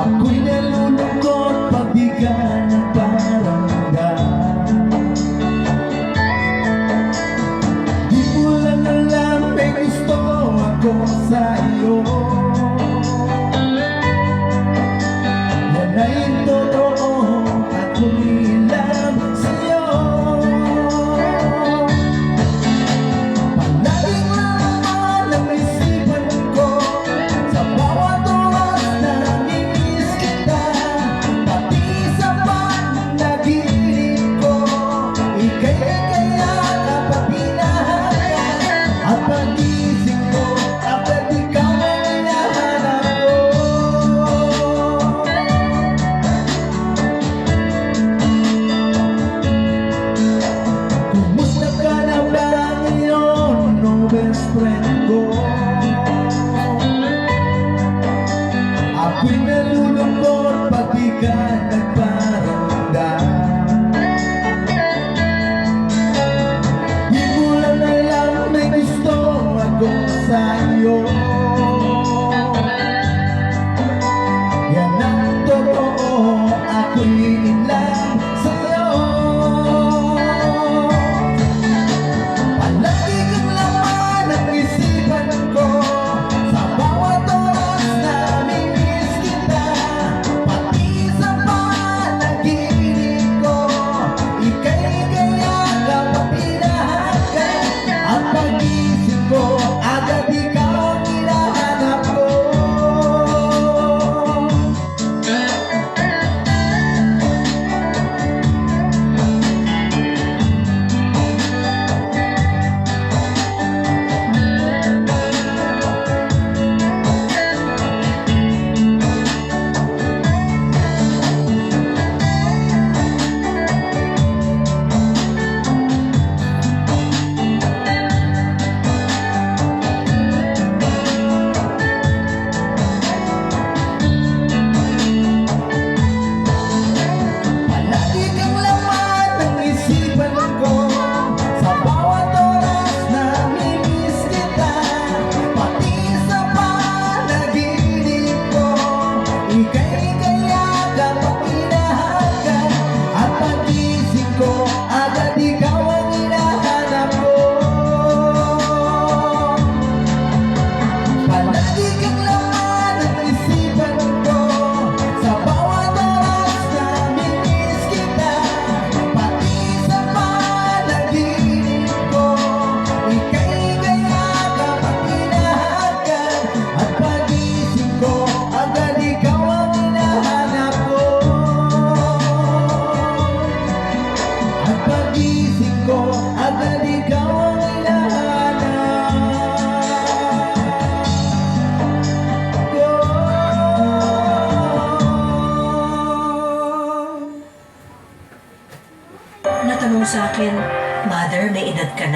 Ako'y nalulungkot pag di ka nagparamdam. Di mo lang alam, may gusto ako sa'yo. Yan ay totoo, ako'y lang sa'yo. Palaging naman ang isipan ko sa bawat oras na namimiss kita. Pati sa panaginip ko, ika'y kaya kapatinahan. At pag-isip ko, agad ikaw ang hinahanap ko. Kumusta ka na ba ngayon, no best friend ko? Ako'y nalulungkot pag di ka nagparamdam. Di mo lang alam, may gusto ako sa'yo. Yan ang totoo, ako'y lang sa'yo. Palagi kang laman ang isipan ko sa bawat oras na namimiss kita. Pati sa panaginip ko, ika'y kaya kapatinahan. At pag-isip ko, agad ikaw ang hinahanap ko. Palagi kang laman ng isipan ko sa bawat oras na namimiss kita. Pati sa panaginip ko, ika'y kaya kapatinahan. At pag-isip ko, agad ikaw ang hinahanap ko. Palagi kang laman ng isipan ko sa bawat oras na namimiss kita. Pati sa panaginip ko, ika'y kaya kapatinahan. At pag-isip ko, agad ikaw ang hinahanap ko. At pag-isip ko, agad ikaw ang hinahanap ko. Natanong sa akin, Mother, may edad ka na?